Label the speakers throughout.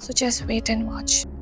Speaker 1: so just wait and watch।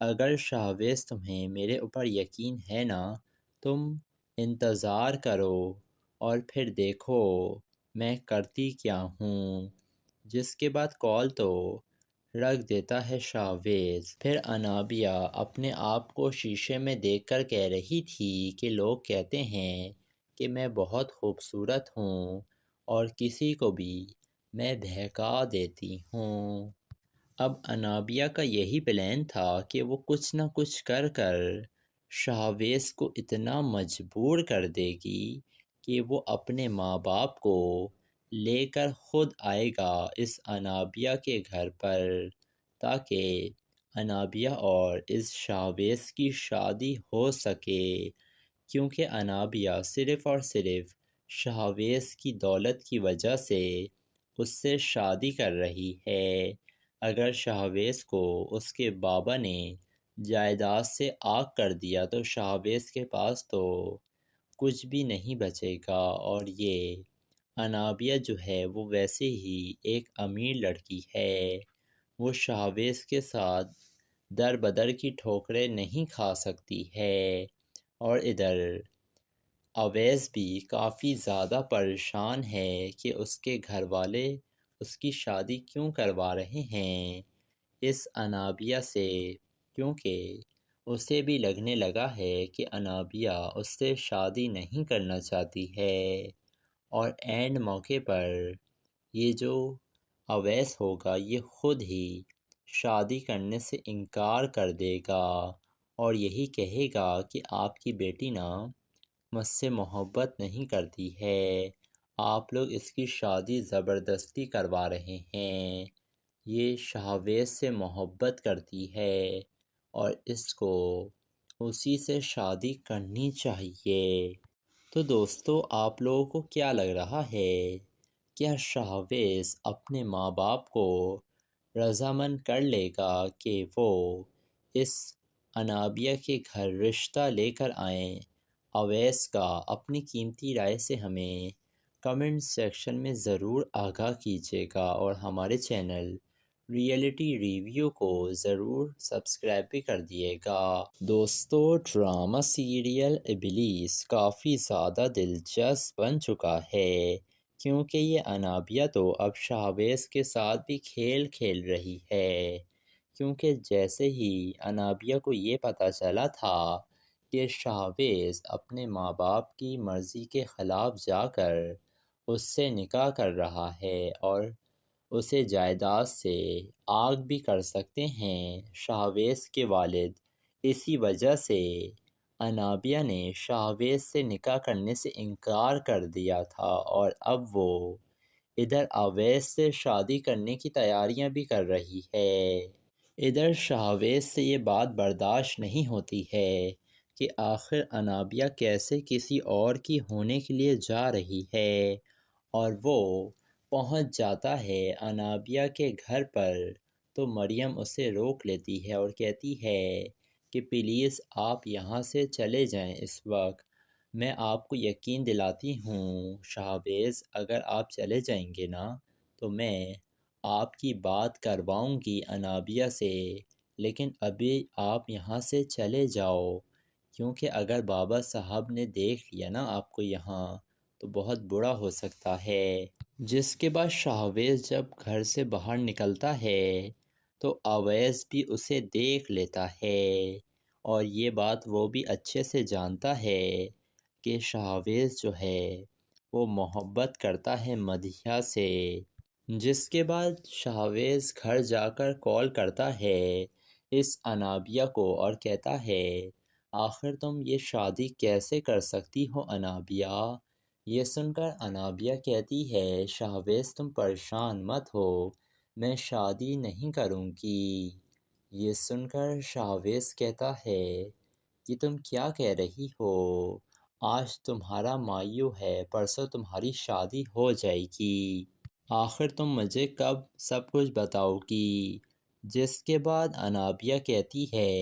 Speaker 2: اگر شاہویز تمہیں میرے اوپر یقین ہے نا، تم انتظار کرو اور پھر دیکھو میں کرتی کیا ہوں۔ جس کے بعد کال تو رکھ دیتا ہے شاہویز۔ پھر انابیہ اپنے آپ کو شیشے میں دیکھ کر کہہ رہی تھی کہ لوگ کہتے ہیں کہ میں بہت خوبصورت ہوں اور کسی کو بھی میں بہکا دیتی ہوں۔ اب انابیہ کا یہی پلان تھا کہ وہ کچھ نہ کچھ کر کر شاہویز کو اتنا مجبور کر دے گی کہ وہ اپنے ماں باپ کو لے کر خود آئے گا اس انابیہ کے گھر پر، تاکہ انابیہ اور اس شاہویز کی شادی ہو سکے، کیونکہ انابیہ صرف اور صرف شاہویز کی دولت کی وجہ سے اس سے شادی کر رہی ہے۔ اگر شاہویز کو اس کے بابا نے جائیداد سے آگ کر دیا تو شاہویز کے پاس تو کچھ بھی نہیں بچے گا، اور یہ انابیہ جو ہے وہ ویسے ہی ایک امیر لڑکی ہے، وہ شاہویز کے ساتھ در بدر کی ٹھوکریں نہیں کھا سکتی ہے۔ اور ادھر اویس بھی کافی زیادہ پریشان ہے کہ اس کے گھر والے اس کی شادی کیوں کروا رہے ہیں اس انابیہ سے، کیونکہ اسے بھی لگنے لگا ہے کہ انابیہ اس سے شادی نہیں کرنا چاہتی ہے، اور اینڈ موقع پر یہ جو اویس ہوگا یہ خود ہی شادی کرنے سے انکار کر دے گا اور یہی کہے گا کہ آپ کی بیٹی نا مجھ سے محبت نہیں کرتی ہے، آپ لوگ اس کی شادی زبردستی کروا رہے ہیں، یہ شاہویز سے محبت کرتی ہے اور اس کو اسی سے شادی کرنی چاہیے۔ تو دوستو آپ لوگوں کو کیا لگ رہا ہے؟ کیا شاہویز اپنے ماں باپ کو رضامند کر لے گا کہ وہ اس انابیہ کے گھر رشتہ لے کر آئیں؟ اویس کا اپنی قیمتی رائے سے ہمیں کمنٹ سیکشن میں ضرور آگاہ کیجیے گا، اور ہمارے چینل ریئلٹی ریویو کو ضرور سبسکرائب بھی کر دیے گا۔ دوستو ڈرامہ سیریل ابلیس کافی زیادہ دلچسپ بن چکا ہے، کیونکہ یہ انابیہ تو اب شاہویز کے ساتھ بھی کھیل کھیل رہی ہے، کیونکہ جیسے ہی انابیہ کو یہ پتہ چلا تھا کہ شاہویز اپنے ماں باپ کی مرضی کے خلاف جا کر اس سے نکاح کر رہا ہے اور اسے جائیداد سے آگ بھی کر سکتے ہیں شاہویز کے والد، اسی وجہ سے انابیہ نے شاہویز سے نکاح کرنے سے انکار کر دیا تھا، اور اب وہ ادھر اویس سے شادی کرنے کی تیاریاں بھی کر رہی ہے۔ ادھر شاہویز سے یہ بات برداشت نہیں ہوتی ہے کہ آخر انابیہ کیسے کسی اور کی ہونے کے لیے جا رہی ہے، اور وہ پہنچ جاتا ہے انابیہ کے گھر پر تو مریم اسے روک لیتی ہے اور کہتی ہے کہ پلیز آپ یہاں سے چلے جائیں اس وقت، میں آپ کو یقین دلاتی ہوں شاہویز اگر آپ چلے جائیں گے نا تو میں آپ کی بات کرواؤں گی انابیہ سے، لیکن ابھی آپ یہاں سے چلے جاؤ، کیونکہ اگر بابا صاحب نے دیکھ لیا نا آپ کو یہاں تو بہت برا ہو سکتا ہے۔ جس کے بعد شاہویز جب گھر سے باہر نکلتا ہے تو اویس بھی اسے دیکھ لیتا ہے، اور یہ بات وہ بھی اچھے سے جانتا ہے کہ شاہویز جو ہے وہ محبت کرتا ہے مدیحہ سے۔ جس کے بعد شاہویز گھر جا کر کال کرتا ہے اس انابیہ کو اور کہتا ہے آخر تم یہ شادی کیسے کر سکتی ہو انابیہ؟ یہ سن کر انابیہ کہتی ہے شاہویز تم پریشان مت ہو، میں شادی نہیں کروں گی۔ یہ سن کر شاہویز کہتا ہے کہ تم کیا کہہ رہی ہو، آج تمہارا مایو ہے پرسوں تمہاری شادی ہو جائے گی، آخر تم مجھے کب سب کچھ بتاؤ گی؟ جس کے بعد انابیہ کہتی ہے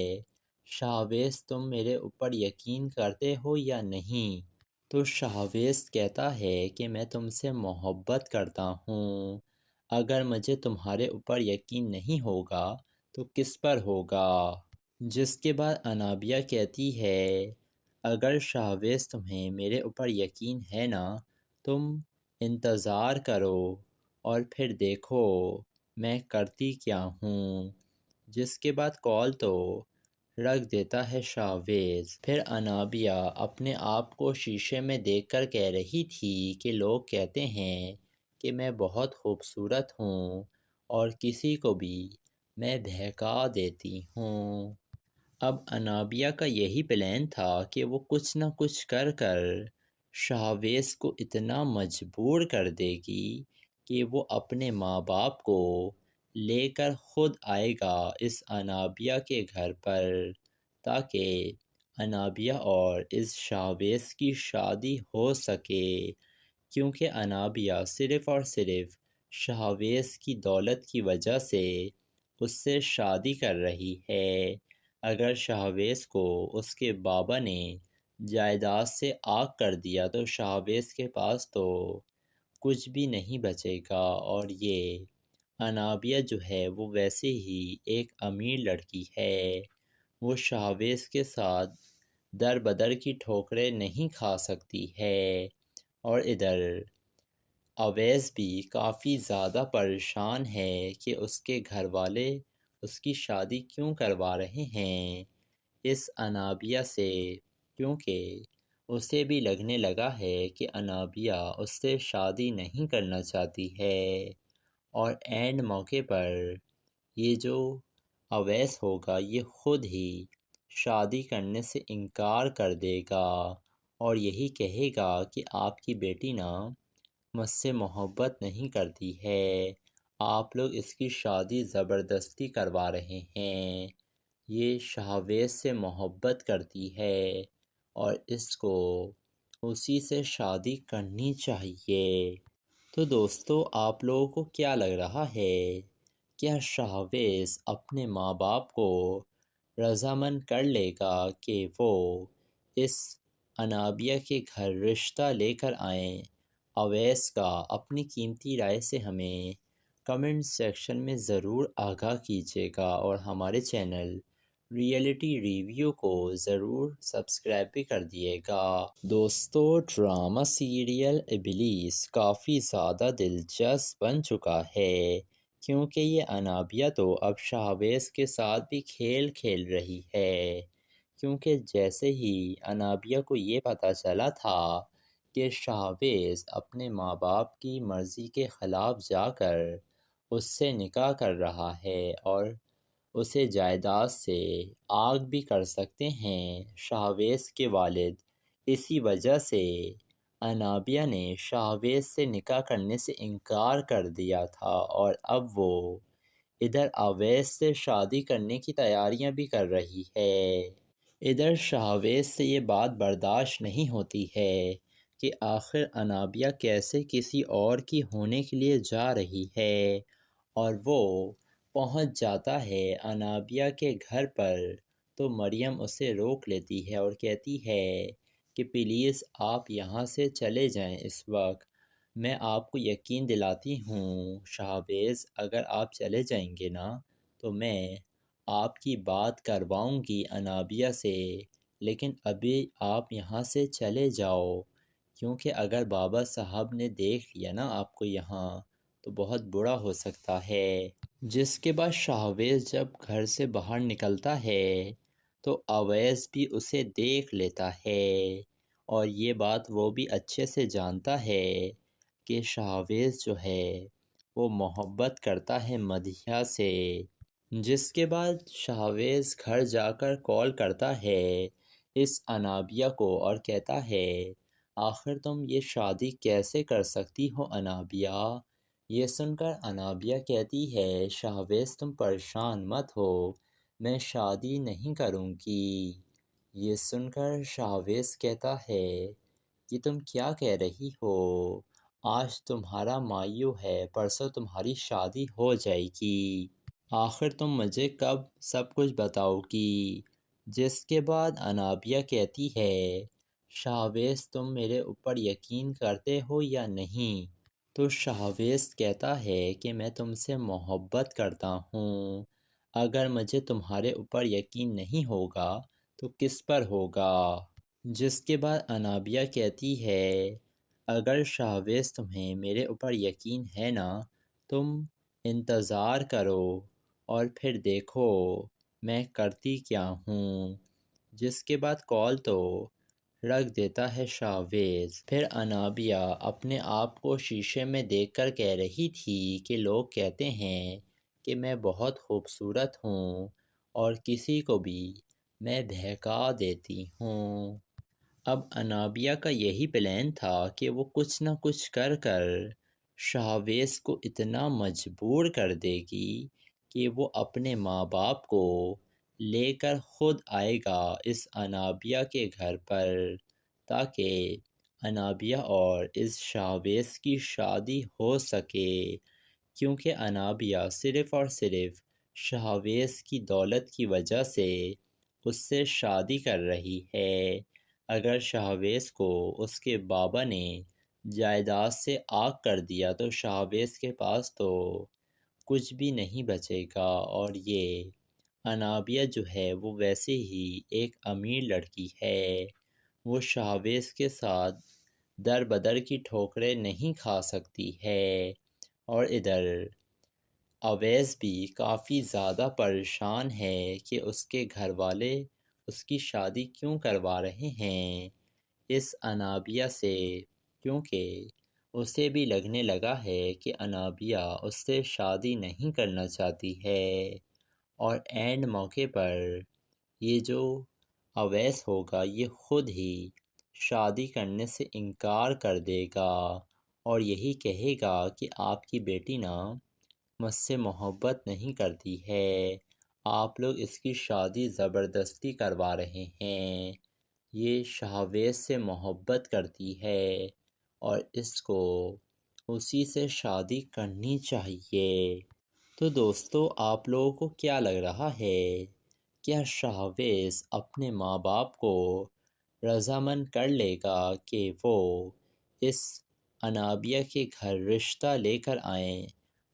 Speaker 2: شاہویز تم میرے اوپر یقین کرتے ہو یا نہیں؟ تو شاہویز کہتا ہے کہ میں تم سے محبت کرتا ہوں، اگر مجھے تمہارے اوپر یقین نہیں ہوگا تو کس پر ہوگا؟ جس کے بعد انابیہ کہتی ہے اگر شاہویز تمہیں میرے اوپر یقین ہے نا تم انتظار کرو اور پھر دیکھو میں کرتی کیا ہوں۔ جس کے بعد کال تو رکھ دیتا ہے شاہویز۔ پھر انابیہ اپنے آپ کو شیشے میں دیکھ کر کہہ رہی تھی کہ لوگ کہتے ہیں کہ میں بہت خوبصورت ہوں اور کسی کو بھی میں بہکا دیتی ہوں۔ اب انابیہ کا یہی پلان تھا کہ وہ کچھ نہ کچھ کر کر شاہویز کو اتنا مجبور کر دے گی کہ وہ اپنے ماں باپ کو لے کر خود آئے گا اس انابیہ کے گھر پر تاکہ انابیہ اور اس شاہویز کی شادی ہو سکے، کیونکہ انابیہ صرف اور صرف شاہویز کی دولت کی وجہ سے اس سے شادی کر رہی ہے۔ اگر شاہویز کو اس کے بابا نے جائیداد سے آگ کر دیا تو شاہویز کے پاس تو کچھ بھی نہیں بچے گا، اور یہ انابیہ جو ہے وہ ویسے ہی ایک امیر لڑکی ہے، وہ شاہویز کے ساتھ در بدر کی ٹھوکریں نہیں کھا سکتی ہے۔ اور ادھر اویس بھی کافی زیادہ پریشان ہے کہ اس کے گھر والے اس کی شادی کیوں کروا رہے ہیں اس انابیہ سے، کیونکہ اسے بھی لگنے لگا ہے کہ انابیہ اس سے شادی نہیں کرنا چاہتی ہے، اور اینڈ موقع پر یہ جو اویس ہوگا یہ خود ہی شادی کرنے سے انکار کر دے گا اور یہی کہے گا کہ آپ کی بیٹی نا مجھ سے محبت نہیں کرتی ہے، آپ لوگ اس کی شادی زبردستی کروا رہے ہیں، یہ شاہویز سے محبت کرتی ہے اور اس کو اسی سے شادی کرنی چاہیے۔ تو دوستو آپ لوگوں کو کیا لگ رہا ہے؟ کیا شاہویز اپنے ماں باپ کو رضامند کر لے گا کہ وہ اس انابیہ کے گھر رشتہ لے کر آئیں؟ اویس کا اپنی قیمتی رائے سے ہمیں کمنٹ سیکشن میں ضرور آگاہ کیجیے گا، اور ہمارے چینل ریئلٹی ریویو کو ضرور سبسکرائب بھی کر دیے گا۔ دوستو ڈرامہ سیریل ابلیس کافی زیادہ دلچسپ بن چکا ہے، کیونکہ یہ انابیہ تو اب شاہویز کے ساتھ بھی کھیل کھیل رہی ہے، کیونکہ جیسے ہی انابیہ کو یہ پتہ چلا تھا کہ شاہویز اپنے ماں باپ کی مرضی کے خلاف جا کر اس سے نکاح کر رہا ہے اور اسے جائیداد سے آگ بھی کر سکتے ہیں شاہویز کے والد، اسی وجہ سے انابیہ نے شاہویز سے نکاح کرنے سے انکار کر دیا تھا، اور اب وہ ادھر اویس سے شادی کرنے کی تیاریاں بھی کر رہی ہے۔ ادھر شاہویز سے یہ بات برداشت نہیں ہوتی ہے کہ آخر انابیہ کیسے کسی اور کی ہونے کے لیے جا رہی ہے، اور وہ پہنچ جاتا ہے انابیہ کے گھر پر تو مریم اسے روک لیتی ہے اور کہتی ہے کہ پلیز آپ یہاں سے چلے جائیں اس وقت، میں آپ کو یقین دلاتی ہوں شاہویز اگر آپ چلے جائیں گے نا تو میں آپ کی بات کرواؤں گی انابیہ سے، لیکن ابھی آپ یہاں سے چلے جاؤ، کیونکہ اگر بابا صاحب نے دیکھ لیا نا آپ کو یہاں تو بہت برا ہو سکتا ہے۔ جس کے بعد شاہویز جب گھر سے باہر نکلتا ہے تو اویس بھی اسے دیکھ لیتا ہے، اور یہ بات وہ بھی اچھے سے جانتا ہے کہ شاہویز جو ہے وہ محبت کرتا ہے مدیحہ سے۔ جس کے بعد شاہویز گھر جا کر کال کرتا ہے اس انابیہ کو اور کہتا ہے آخر تم یہ شادی کیسے کر سکتی ہو انابیہ؟ یہ سن کر انابیہ کہتی ہے شاہویز تم پریشان مت ہو، میں شادی نہیں کروں گی۔ یہ سن کر شاہویز کہتا ہے کہ تم کیا کہہ رہی ہو، آج تمہارا مایو ہے پرسوں تمہاری شادی ہو جائے گی، آخر تم مجھے کب سب کچھ بتاؤ گی؟ جس کے بعد انابیہ کہتی ہے شاہویز تم میرے اوپر یقین کرتے ہو یا نہیں؟ تو شاہویز کہتا ہے کہ میں تم سے محبت کرتا ہوں، اگر مجھے تمہارے اوپر یقین نہیں ہوگا تو کس پر ہوگا؟ جس کے بعد انابیہ کہتی ہے اگر شاہویز تمہیں میرے اوپر یقین ہے نا، تم انتظار کرو اور پھر دیکھو میں کرتی کیا ہوں۔ جس کے بعد کال تو رکھ دیتا ہے شاہویز۔ پھر انابیہ اپنے آپ کو شیشے میں دیکھ کر کہہ رہی تھی کہ لوگ کہتے ہیں کہ میں بہت خوبصورت ہوں اور کسی کو بھی میں بہکا دیتی ہوں۔ اب انابیہ کا یہی پلان تھا کہ وہ کچھ نہ کچھ کر کر شاہویز کو اتنا مجبور کر دے گی کہ وہ اپنے ماں باپ کو لے کر خود آئے گا اس انابیہ کے گھر پر، تاکہ انابیہ اور اس شاہویز کی شادی ہو سکے، کیونکہ انابیہ صرف اور صرف شاہویز کی دولت کی وجہ سے اس سے شادی کر رہی ہے۔ اگر شاہویز کو اس کے بابا نے جائیداد سے آگ کر دیا تو شاہویز کے پاس تو کچھ بھی نہیں بچے گا، اور یہ انابیہ جو ہے وہ ویسے ہی ایک امیر لڑکی ہے، وہ شاہویز کے ساتھ در بدر کی ٹھوکریں نہیں کھا سکتی ہے۔ اور ادھر اویس بھی کافی زیادہ پریشان ہے کہ اس کے گھر والے اس کی شادی کیوں کروا رہے ہیں اس انابیہ سے، کیونکہ اسے بھی لگنے لگا ہے کہ انابیہ اس سے شادی نہیں کرنا چاہتی ہے، اور اینڈ موقع پر یہ جو اویس ہوگا یہ خود ہی شادی کرنے سے انکار کر دے گا اور یہی کہے گا کہ آپ کی بیٹی نا مجھ سے محبت نہیں کرتی ہے، آپ لوگ اس کی شادی زبردستی کروا رہے ہیں، یہ شاہویز سے محبت کرتی ہے اور اس کو اسی سے شادی کرنی چاہیے۔ تو دوستو آپ لوگوں کو کیا لگ رہا ہے؟ کیا شاہویز اپنے ماں باپ کو رضامند کر لے گا کہ وہ اس انابیہ کے گھر رشتہ لے کر آئیں؟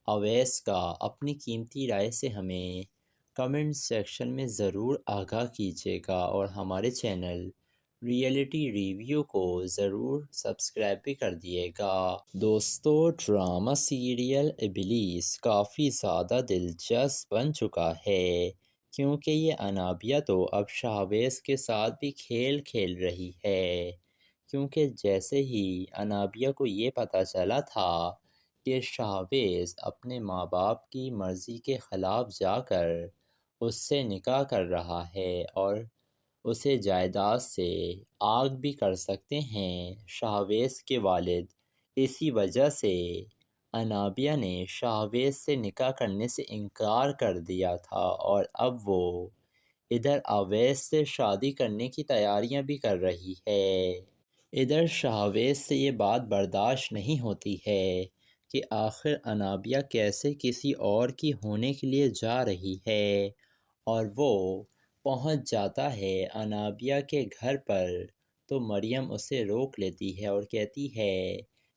Speaker 2: اویس کا اپنی قیمتی رائے سے ہمیں کمنٹ سیکشن میں ضرور آگاہ کیجیے گا، اور ہمارے چینل ریئلٹی ریویو کو ضرور سبسکرائب بھی کر دیے گا۔ دوستو ڈرامہ سیریل ابلیس کافی زیادہ دلچسپ بن چکا ہے، کیونکہ یہ انابیہ تو اب شاہویز کے ساتھ بھی کھیل کھیل رہی ہے، کیونکہ جیسے ہی انابیہ کو یہ پتہ چلا تھا کہ شاہویز اپنے ماں باپ کی مرضی کے خلاف جا کر اس سے نکاح کر رہا ہے اور اسے جائیداد سے آگ بھی کر سکتے ہیں شاہویز کے والد، اسی وجہ سے انابیہ نے شاہویز سے نکاح کرنے سے انکار کر دیا تھا، اور اب وہ ادھر اویس سے شادی کرنے کی تیاریاں بھی کر رہی ہے۔ ادھر شاہویز سے یہ بات برداشت نہیں ہوتی ہے کہ آخر انابیہ کیسے کسی اور کی ہونے کے لیے جا رہی ہے، اور وہ پہنچ جاتا ہے انابیہ کے گھر پر تو مریم اسے روک لیتی ہے اور کہتی ہے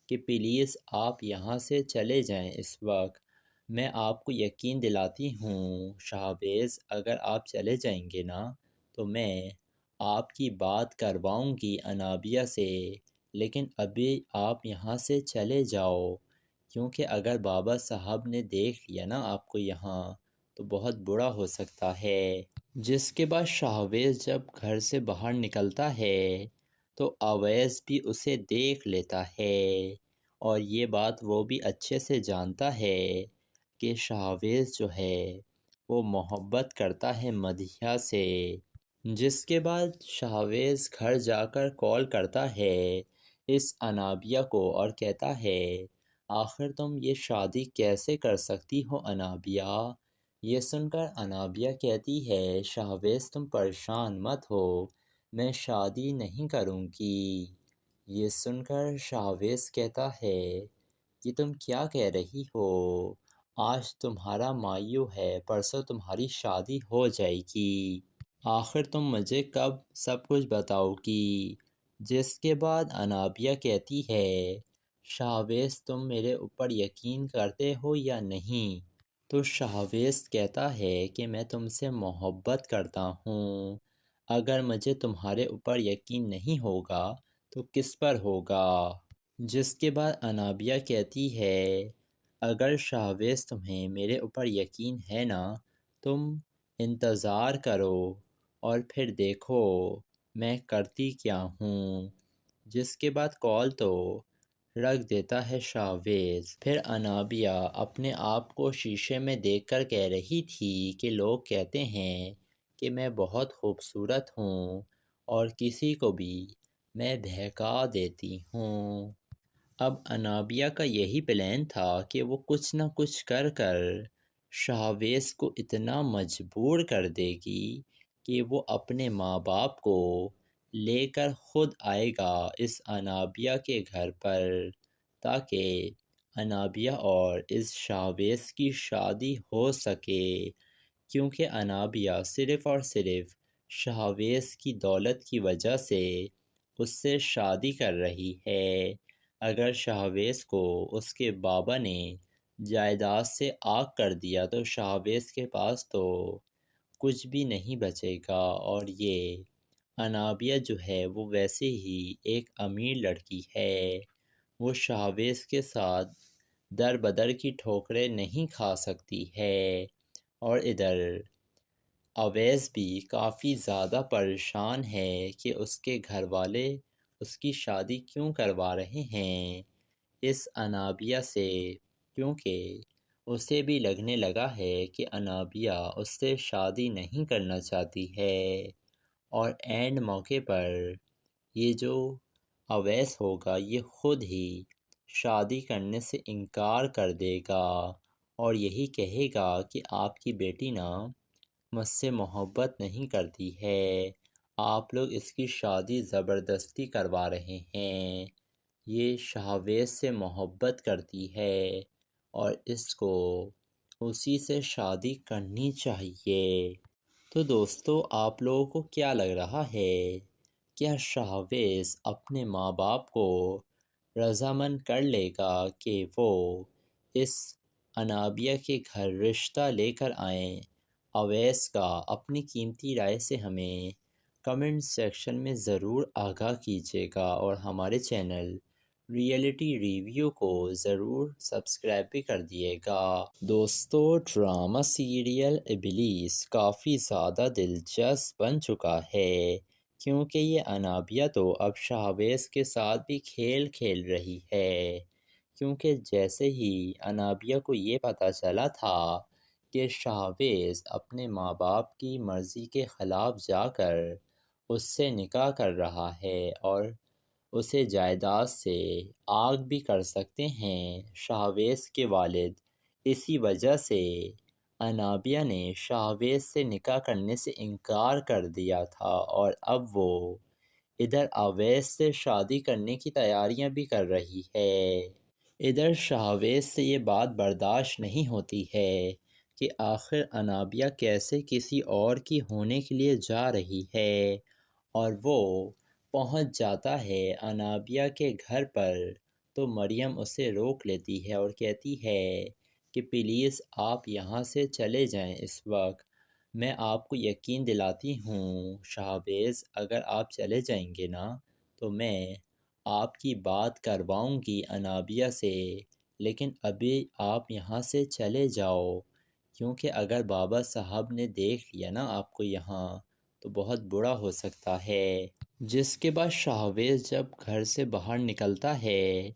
Speaker 2: کہ پلیز آپ یہاں سے چلے جائیں اس وقت، میں آپ کو یقین دلاتی ہوں شاہویز اگر آپ چلے جائیں گے نا تو میں آپ کی بات کرواؤں گی انابیہ سے، لیکن ابھی آپ یہاں سے چلے جاؤ، کیونکہ اگر بابا صاحب نے دیکھ لیا نا آپ کو یہاں تو بہت برا ہو سکتا ہے۔ جس کے بعد شاہویز جب گھر سے باہر نکلتا ہے تو اویس بھی اسے دیکھ لیتا ہے، اور یہ بات وہ بھی اچھے سے جانتا ہے کہ شاہویز جو ہے وہ محبت کرتا ہے مدیحہ سے۔ جس کے بعد شاہویز گھر جا کر کال کرتا ہے اس انابیہ کو اور کہتا ہے آخر تم یہ شادی کیسے کر سکتی ہو انابیہ؟ یہ سن کر انابیہ کہتی ہے شاہویز تم پریشان مت ہو، میں شادی نہیں کروں گی۔ یہ سن کر شاہویز کہتا ہے کہ تم کیا کہہ رہی ہو، آج تمہارا مائیو ہے، پرسوں تمہاری شادی ہو جائے گی، آخر تم مجھے کب سب کچھ بتاؤ گی؟ جس کے بعد انابیہ کہتی ہے شاہویز تم میرے اوپر یقین کرتے ہو یا نہیں؟ تو شاہویز کہتا ہے کہ میں تم سے محبت کرتا ہوں، اگر مجھے تمہارے اوپر یقین نہیں ہوگا تو کس پر ہوگا؟ جس کے بعد انابیہ کہتی ہے اگر شاہویز تمہیں میرے اوپر یقین ہے نا، تم انتظار کرو اور پھر دیکھو میں کرتی کیا ہوں۔ جس کے بعد کال تو رکھ دیتا ہے شاہویز۔ پھر انابیہ اپنے آپ کو شیشے میں دیکھ کر کہہ رہی تھی کہ لوگ کہتے ہیں کہ میں بہت خوبصورت ہوں اور کسی کو بھی میں بہکا دیتی ہوں۔ اب انابیہ کا یہی پلان تھا کہ وہ کچھ نہ کچھ کر کر شاہویز کو اتنا مجبور کر دے گی کہ وہ اپنے ماں باپ کو لے کر خود آئے گا اس انابیہ کے گھر پر، تاکہ انابیہ اور اس شاہویز کی شادی ہو سکے، کیونکہ انابیہ صرف اور صرف شاہویز کی دولت کی وجہ سے اس سے شادی کر رہی ہے۔ اگر شاہویز کو اس کے بابا نے جائیداد سے آگ کر دیا تو شاہویز کے پاس تو کچھ بھی نہیں بچے گا، اور یہ انابیہ جو ہے وہ ویسے ہی ایک امیر لڑکی ہے، وہ شاہویز کے ساتھ در بدر کی ٹھوکریں نہیں کھا سکتی ہے۔ اور ادھر اویس بھی کافی زیادہ پریشان ہے کہ اس کے گھر والے اس کی شادی کیوں کروا رہے ہیں اس انابیہ سے، کیونکہ اسے بھی لگنے لگا ہے کہ انابیہ اس سے شادی نہیں کرنا چاہتی ہے، اور اینڈ موقع پر یہ جو اویس ہوگا یہ خود ہی شادی کرنے سے انکار کر دے گا اور یہی کہے گا کہ آپ کی بیٹی نا مجھ سے محبت نہیں کرتی ہے، آپ لوگ اس کی شادی زبردستی کروا رہے ہیں، یہ شاہویز سے محبت کرتی ہے اور اس کو اسی سے شادی کرنی چاہیے۔ تو دوستو آپ لوگوں کو کیا لگ رہا ہے؟ کیا شاہویز اپنے ماں باپ کو رضامند کر لے گا کہ وہ اس انابیہ کے گھر رشتہ لے کر آئیں؟ اویس کا اپنی قیمتی رائے سے ہمیں کمنٹ سیکشن میں ضرور آگاہ کیجیے گا، اور ہمارے چینل ریئلٹی ریویو کو ضرور سبسکرائب بھی کر دیے گا۔ دوستو ڈرامہ سیریل ابلیس کافی زیادہ دلچسپ بن چکا ہے، کیونکہ یہ انابیہ تو اب شاہویز کے ساتھ بھی کھیل کھیل رہی ہے، کیونکہ جیسے ہی انابیہ کو یہ پتہ چلا تھا کہ شاہویز اپنے ماں باپ کی مرضی کے خلاف جا کر اس سے نکاح کر رہا ہے اور اسے جائیداد سے آگ بھی کر سکتے ہیں شاہویز کے والد، اسی وجہ سے انابیہ نے شاہویز سے نکاح کرنے سے انکار کر دیا تھا، اور اب وہ ادھر اویس سے شادی کرنے کی تیاریاں بھی کر رہی ہے۔ ادھر شاہویز سے یہ بات برداشت نہیں ہوتی ہے کہ آخر انابیہ کیسے کسی اور کی ہونے کے لیے جا رہی ہے، اور وہ پہنچ جاتا ہے انابیہ کے گھر پر تو مریم اسے روک لیتی ہے اور کہتی ہے کہ پلیز آپ یہاں سے چلے جائیں اس وقت، میں آپ کو یقین دلاتی ہوں شاہویز اگر آپ چلے جائیں گے نا تو میں آپ کی بات کرواؤں گی انابیہ سے، لیکن ابھی آپ یہاں سے چلے جاؤ، کیونکہ اگر بابا صاحب نے دیکھ لیا نا آپ کو یہاں تو بہت برا ہو سکتا ہے۔ جس کے بعد شاہویز جب گھر سے باہر نکلتا ہے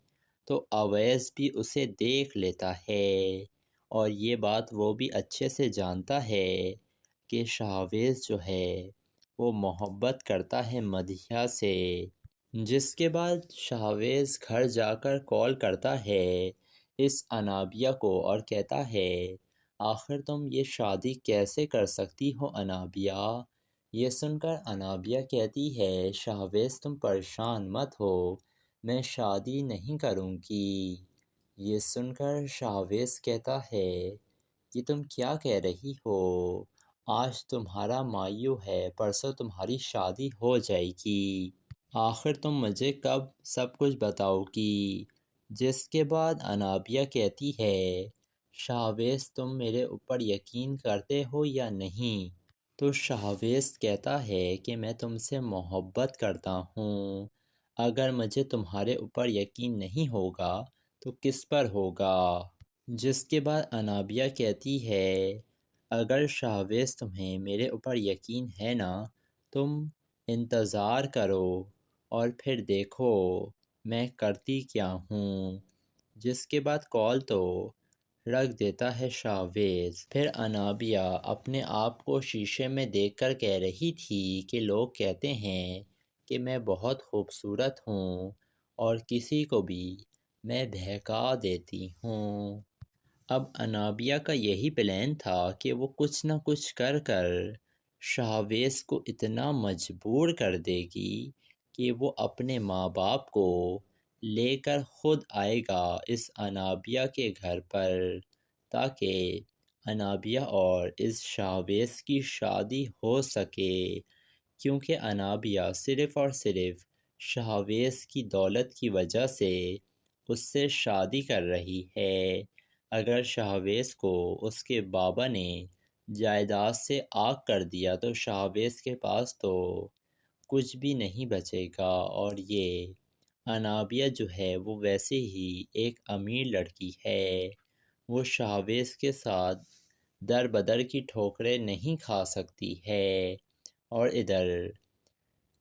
Speaker 2: تو اویس بھی اسے دیکھ لیتا ہے، اور یہ بات وہ بھی اچھے سے جانتا ہے کہ شاہویز جو ہے وہ محبت کرتا ہے مدیحہ سے۔ جس کے بعد شاہویز گھر جا کر کال کرتا ہے اس انابیہ کو اور کہتا ہے آخر تم یہ شادی کیسے کر سکتی ہو انابیہ؟ یہ سن کر انابیہ کہتی ہے شاہویز تم پریشان مت ہو، میں شادی نہیں کروں گی۔ یہ سن کر شاہویز کہتا ہے کہ تم کیا کہہ رہی ہو، آج تمہارا مایو ہے پرسوں تمہاری شادی ہو جائے گی، آخر تم مجھے کب سب کچھ بتاؤ گی؟ جس کے بعد انابیہ کہتی ہے شاہویز تم میرے اوپر یقین کرتے ہو یا نہیں؟ تو شاہویز کہتا ہے کہ میں تم سے محبت کرتا ہوں، اگر مجھے تمہارے اوپر یقین نہیں ہوگا تو کس پر ہوگا؟ جس کے بعد انابیہ کہتی ہے اگر شاہویز تمہیں میرے اوپر یقین ہے نا، تم انتظار کرو اور پھر دیکھو میں کرتی کیا ہوں۔ جس کے بعد کال تو رکھ دیتا ہے شاہویز۔ پھر انابیہ اپنے آپ کو شیشے میں دیکھ کر کہہ رہی تھی کہ لوگ کہتے ہیں کہ میں بہت خوبصورت ہوں اور کسی کو بھی میں بہکا دیتی ہوں۔ اب انابیہ کا یہی پلان تھا کہ وہ کچھ نہ کچھ کر کر شاہویز کو اتنا مجبور کر دے گی کہ وہ اپنے ماں باپ کو لے کر خود آئے گا اس انابیہ کے گھر پر، تاکہ انابیہ اور اس شاہویز کی شادی ہو سکے، کیونکہ انابیہ صرف اور صرف شاہویز کی دولت کی وجہ سے اس سے شادی کر رہی ہے۔ اگر شاہویز کو اس کے بابا نے جائیداد سے آگ کر دیا تو شاہویز کے پاس تو کچھ بھی نہیں بچے گا، اور یہ انابیہ جو ہے وہ ویسے ہی ایک امیر لڑکی ہے، وہ شاہویز کے ساتھ در بدر کی ٹھوکریں نہیں کھا سکتی ہے۔ اور ادھر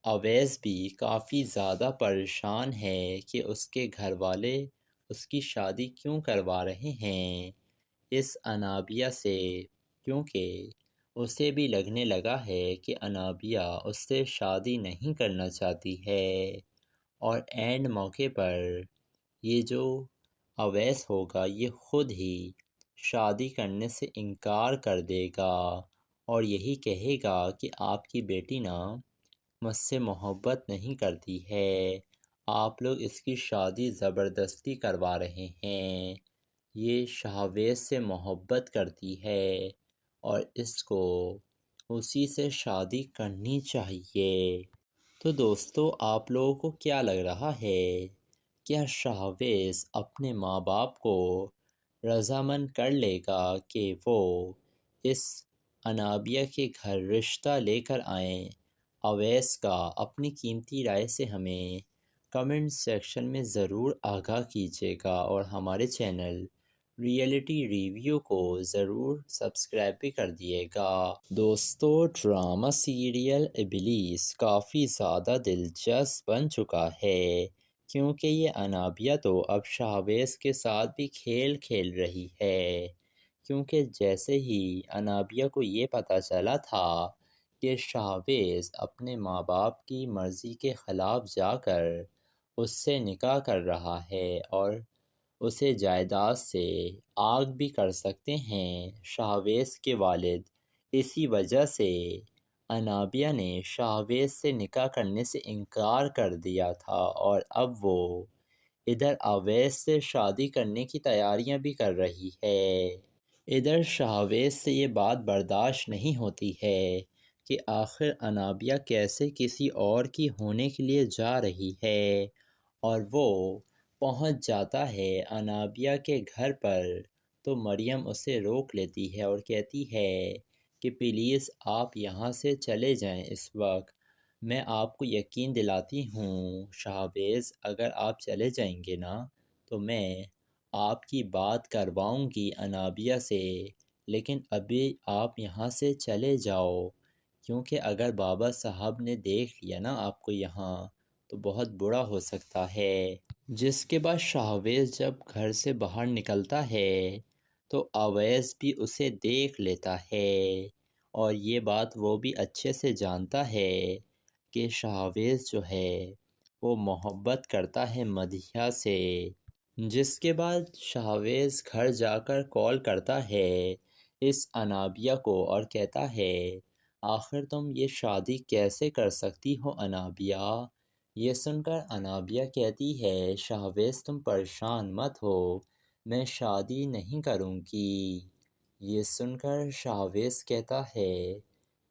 Speaker 2: اویس بھی کافی زیادہ پریشان ہے کہ اس کے گھر والے اس کی شادی کیوں کروا رہے ہیں اس انابیہ سے، کیونکہ اسے بھی لگنے لگا ہے کہ انابیہ اس سے شادی نہیں کرنا چاہتی ہے، اور اینڈ موقع پر یہ جو اویس ہوگا یہ خود ہی شادی کرنے سے انکار کر دے گا اور یہی کہے گا کہ آپ کی بیٹی نا مجھ سے محبت نہیں کرتی ہے، آپ لوگ اس کی شادی زبردستی کروا رہے ہیں، یہ شاہویز سے محبت کرتی ہے اور اس کو اسی سے شادی کرنی چاہیے۔ تو دوستو آپ لوگوں کو کیا لگ رہا ہے؟ کیا شاہویز اپنے ماں باپ کو رضامند کر لے گا کہ وہ اس انابیہ کے گھر رشتہ لے کر آئیں؟ اویس کا اپنی قیمتی رائے سے ہمیں کمنٹ سیکشن میں ضرور آگاہ کیجیے گا، اور ہمارے چینل ریئلٹی ریویو کو ضرور سبسکرائب بھی کر دیے گا۔ دوستو ڈرامہ سیریل ابلیس کافی زیادہ دلچسپ بن چکا ہے، کیونکہ یہ انابیہ تو اب شاہویز کے ساتھ بھی کھیل کھیل رہی ہے، کیونکہ جیسے ہی انابیہ کو یہ پتہ چلا تھا کہ شاہویز اپنے ماں باپ کی مرضی کے خلاف جا کر اس سے نکاح کر رہا ہے اور اسے جائیداد سے آگ بھی کر سکتے ہیں شاہویز کے والد، اسی وجہ سے انابیہ نے شاہویز سے نکاح کرنے سے انکار کر دیا تھا، اور اب وہ ادھر اویس سے شادی کرنے کی تیاریاں بھی کر رہی ہے۔ ادھر شاہویز سے یہ بات برداشت نہیں ہوتی ہے کہ آخر انابیہ کیسے کسی اور کی ہونے کے لیے جا رہی ہے، اور وہ پہنچ جاتا ہے انابیہ کے گھر پر تو مریم اسے روک لیتی ہے اور کہتی ہے کہ پلیز آپ یہاں سے چلے جائیں اس وقت، میں آپ کو یقین دلاتی ہوں شاہویز اگر آپ چلے جائیں گے نا تو میں آپ کی بات کرواؤں گی انابیہ سے، لیکن ابھی آپ یہاں سے چلے جاؤ، کیونکہ اگر بابا صاحب نے دیکھ لیا نا آپ کو یہاں تو بہت برا ہو سکتا ہے۔ جس کے بعد شاہویز جب گھر سے باہر نکلتا ہے تو اویس بھی اسے دیکھ لیتا ہے، اور یہ بات وہ بھی اچھے سے جانتا ہے کہ شاہویز جو ہے وہ محبت کرتا ہے مدیحہ سے۔ جس کے بعد شاہویز گھر جا کر کال کرتا ہے اس انابیہ کو اور کہتا ہے آخر تم یہ شادی کیسے کر سکتی ہو انابیہ؟ یہ سن کر انابیہ کہتی ہے شاہویز تم پریشان مت ہو، میں شادی نہیں کروں گی۔ یہ سن کر شاہویز کہتا ہے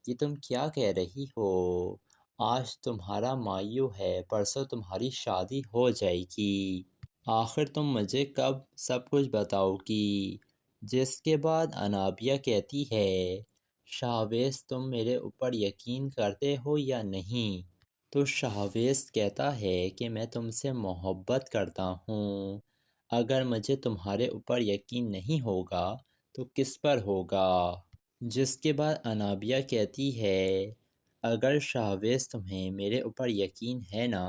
Speaker 2: کہ تم کیا کہہ رہی ہو، آج تمہارا مایو ہے پرسوں تمہاری شادی ہو جائے گی، آخر تم مجھے کب سب کچھ بتاؤ گی؟ جس کے بعد انابیہ کہتی ہے شاہویز تم میرے اوپر یقین کرتے ہو یا نہیں؟ تو شاہویز کہتا ہے کہ میں تم سے محبت کرتا ہوں، اگر مجھے تمہارے اوپر یقین نہیں ہوگا تو کس پر ہوگا؟ جس کے بعد انابیہ کہتی ہے اگر شاہویز تمہیں میرے اوپر یقین ہے نا،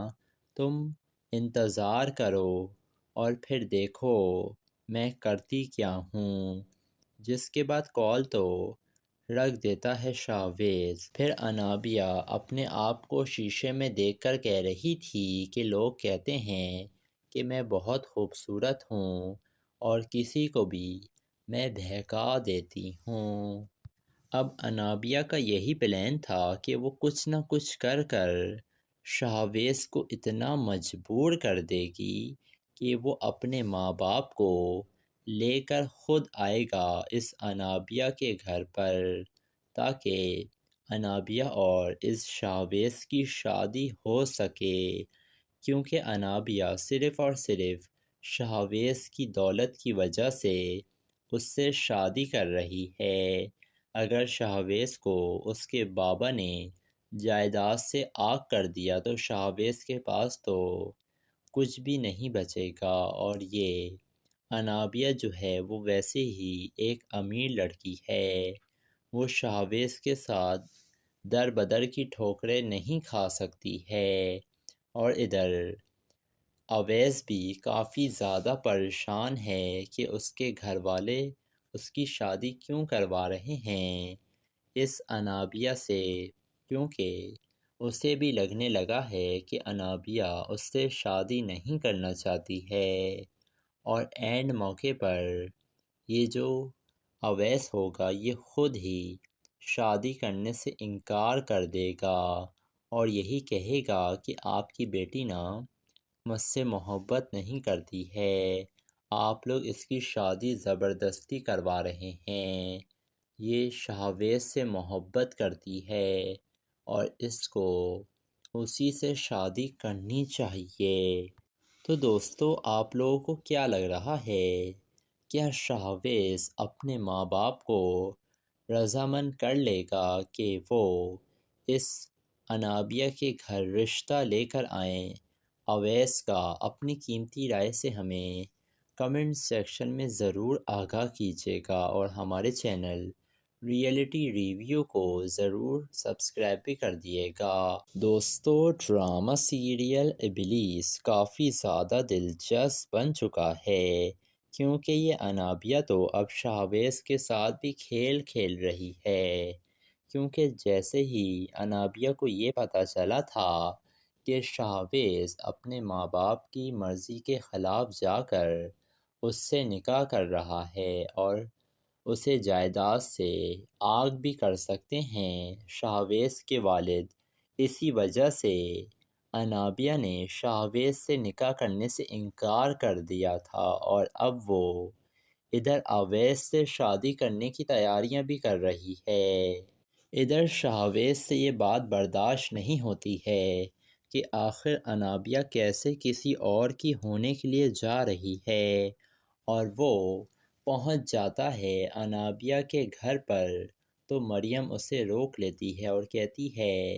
Speaker 2: تم انتظار کرو اور پھر دیکھو میں کرتی کیا ہوں۔ جس کے بعد کال تو رکھ دیتا ہے شاہویز۔ پھر انابیہ اپنے آپ کو شیشے میں دیکھ کر کہہ رہی تھی کہ لوگ کہتے ہیں کہ میں بہت خوبصورت ہوں اور کسی کو بھی میں بہکا دیتی ہوں۔ اب انابیہ کا یہی پلان تھا کہ وہ کچھ نہ کچھ کر کر شاہویز کو اتنا مجبور کر دے گی کہ وہ اپنے ماں باپ کو لے کر خود آئے گا اس انابیہ کے گھر پر، تاکہ انابیہ اور اس شاہویز کی شادی ہو سکے، کیونکہ انابیہ صرف اور صرف شاہویز کی دولت کی وجہ سے اس سے شادی کر رہی ہے۔ اگر شاہویز کو اس کے بابا نے جائیداد سے آگ کر دیا تو شاہویز کے پاس تو کچھ بھی نہیں بچے گا، اور یہ انابیہ جو ہے وہ ویسے ہی ایک امیر لڑکی ہے، وہ شاہویز کے ساتھ در بدر کی ٹھوکریں نہیں کھا سکتی ہے۔ اور ادھر اویس بھی کافی زیادہ پریشان ہے کہ اس کے گھر والے اس کی شادی کیوں کروا رہے ہیں اس انابیہ سے، کیونکہ اسے بھی لگنے لگا ہے کہ انابیہ اس سے شادی نہیں کرنا چاہتی ہے، اور اینڈ موقع پر یہ جو اویس ہوگا یہ خود ہی شادی کرنے سے انکار کر دے گا اور یہی کہے گا کہ آپ کی بیٹی نا مجھ سے محبت نہیں کرتی ہے، آپ لوگ اس کی شادی زبردستی کروا رہے ہیں، یہ شاہویز سے محبت کرتی ہے اور اس کو اسی سے شادی کرنی چاہیے۔ تو دوستو آپ لوگوں کو کیا لگ رہا ہے؟ کیا شاہویز اپنے ماں باپ کو رضامند کر لے گا کہ وہ اس انابیہ کے گھر رشتہ لے کر آئیں؟ اویس کا اپنی قیمتی رائے سے ہمیں کمنٹ سیکشن میں ضرور آگاہ کیجیے گا، اور ہمارے چینل ریئلٹی ریویو کو ضرور سبسکرائب بھی کر دیے گا۔ دوستو ڈرامہ سیریل ابلیس کافی زیادہ دلچسپ بن چکا ہے، کیونکہ یہ انابیہ تو اب شاہویز کے ساتھ بھی کھیل کھیل رہی ہے، کیونکہ جیسے ہی انابیہ کو یہ پتہ چلا تھا کہ شاہویز اپنے ماں باپ کی مرضی کے خلاف جا کر اس سے نکاح کر رہا ہے اور اسے جائیداد سے آگ بھی کر سکتے ہیں شاہویز کے والد، اسی وجہ سے انابیہ نے شاہویز سے نکاح کرنے سے انکار کر دیا تھا، اور اب وہ ادھر اویس سے شادی کرنے کی تیاریاں بھی کر رہی ہے۔ ادھر شاہویز سے یہ بات برداشت نہیں ہوتی ہے کہ آخر انابیہ کیسے کسی اور کی ہونے کے لیے جا رہی ہے، اور وہ پہنچ جاتا ہے انابیہ کے گھر پر تو مریم اسے روک لیتی ہے اور کہتی ہے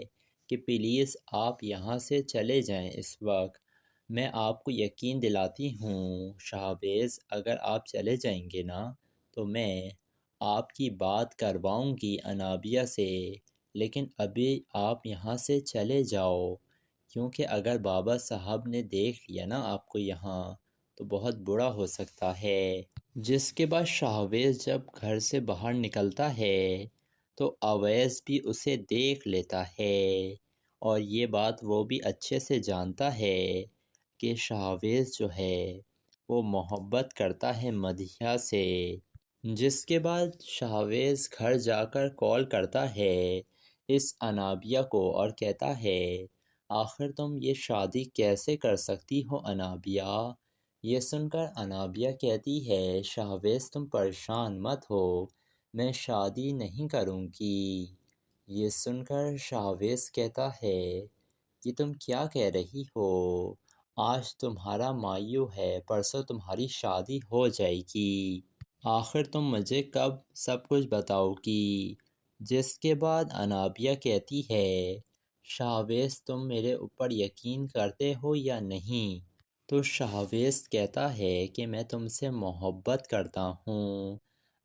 Speaker 2: کہ پلیز آپ یہاں سے چلے جائیں اس وقت، میں آپ کو یقین دلاتی ہوں شاہویز اگر آپ چلے جائیں گے نا تو میں آپ کی بات کرواؤں گی انابیہ سے، لیکن ابھی آپ یہاں سے چلے جاؤ، کیونکہ اگر بابا صاحب نے دیکھ لیا نا آپ کو یہاں تو بہت برا ہو سکتا ہے۔ جس کے بعد شاہویز جب گھر سے باہر نکلتا ہے تو اویس بھی اسے دیکھ لیتا ہے، اور یہ بات وہ بھی اچھے سے جانتا ہے کہ شاہویز جو ہے وہ محبت کرتا ہے مدیحہ سے۔ جس کے بعد شاہویز گھر جا کر کال کرتا ہے اس انابیہ کو اور کہتا ہے آخر تم یہ شادی کیسے کر سکتی ہو انابیہ؟ یہ سن کر انابیہ کہتی ہے شاہویز تم پریشان مت ہو، میں شادی نہیں کروں گی۔ یہ سن کر شاہویز کہتا ہے یہ تم کیا کہہ رہی ہو، آج تمہارا مایو ہے پرسوں تمہاری شادی ہو جائے گی۔ آخر تم مجھے کب سب کچھ بتاؤ گی؟ جس کے بعد انابیہ کہتی ہے شاہویز تم میرے اوپر یقین کرتے ہو یا نہیں؟ تو شاہویز کہتا ہے کہ میں تم سے محبت کرتا ہوں،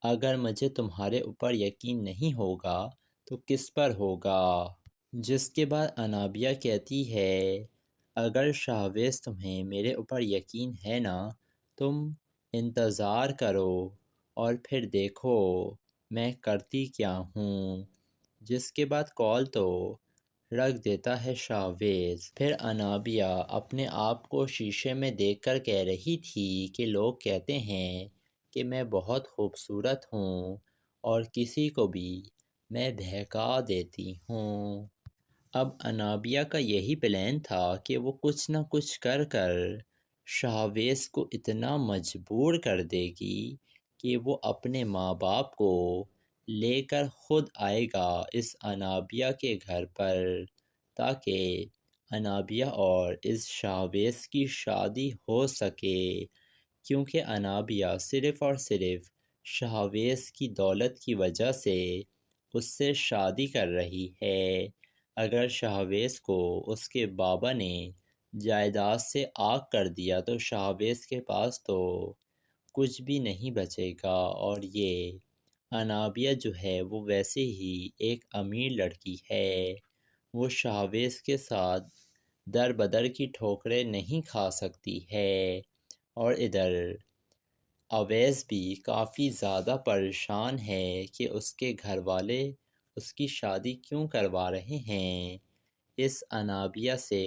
Speaker 2: اگر مجھے تمہارے اوپر یقین نہیں ہوگا تو کس پر ہوگا؟ جس کے بعد انابیہ کہتی ہے اگر شاہویز تمہیں میرے اوپر یقین ہے نا، تم انتظار کرو اور پھر دیکھو میں کرتی کیا ہوں۔ جس کے بعد کال تو رکھ دیتا ہے شاہویز۔ پھر انابیہ اپنے آپ کو شیشے میں دیکھ کر کہہ رہی تھی کہ لوگ کہتے ہیں کہ میں بہت خوبصورت ہوں اور کسی کو بھی میں بہکا دیتی ہوں۔ اب انابیہ کا یہی پلان تھا کہ وہ کچھ نہ کچھ کر کر شاہویز کو اتنا مجبور کر دے گی کہ وہ اپنے ماں باپ کو لے کر خود آئے گا اس انابیہ کے گھر پر، تاکہ انابیہ اور اس شاہویز کی شادی ہو سکے، کیونکہ انابیہ صرف اور صرف شاہویز کی دولت کی وجہ سے اس سے شادی کر رہی ہے۔ اگر شاہویز کو اس کے بابا نے جائیداد سے آگ کر دیا تو شاہویز کے پاس تو کچھ بھی نہیں بچے گا، اور یہ انابیہ جو ہے وہ ویسے ہی ایک امیر لڑکی ہے، وہ شاہویز کے ساتھ در بدر کی ٹھوکریں نہیں کھا سکتی ہے۔ اور ادھر اویس بھی کافی زیادہ پریشان ہے کہ اس کے گھر والے اس کی شادی کیوں کروا رہے ہیں اس انابیہ سے،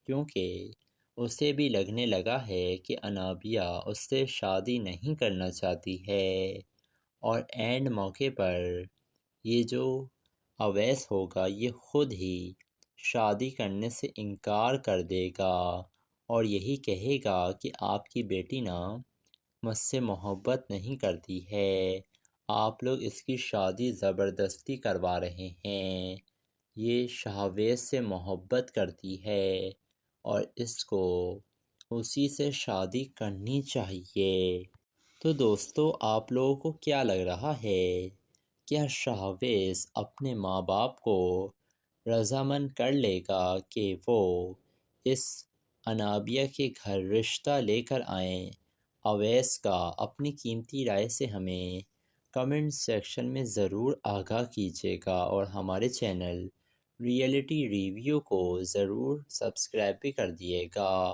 Speaker 2: کیونکہ اسے بھی لگنے لگا ہے کہ انابیہ اس سے شادی نہیں کرنا چاہتی ہے، اور اینڈ موقع پر یہ جو اویس ہوگا یہ خود ہی شادی کرنے سے انکار کر دے گا اور یہی کہے گا کہ آپ کی بیٹی نا مجھ سے محبت نہیں کرتی ہے، آپ لوگ اس کی شادی زبردستی کروا رہے ہیں، یہ شاہویز سے محبت کرتی ہے اور اس کو اسی سے شادی کرنی چاہیے۔ تو دوستو آپ لوگوں کو کیا لگ رہا ہے؟ کیا شاہویز اپنے ماں باپ کو رضامند کر لے گا کہ وہ اس انابیہ کے گھر رشتہ لے کر آئیں؟ اویس کا اپنی قیمتی رائے سے ہمیں کمنٹ سیکشن میں ضرور آگاہ کیجیے گا، اور ہمارے چینل ریئلٹی ریویو کو ضرور سبسکرائب بھی کر دیے گا۔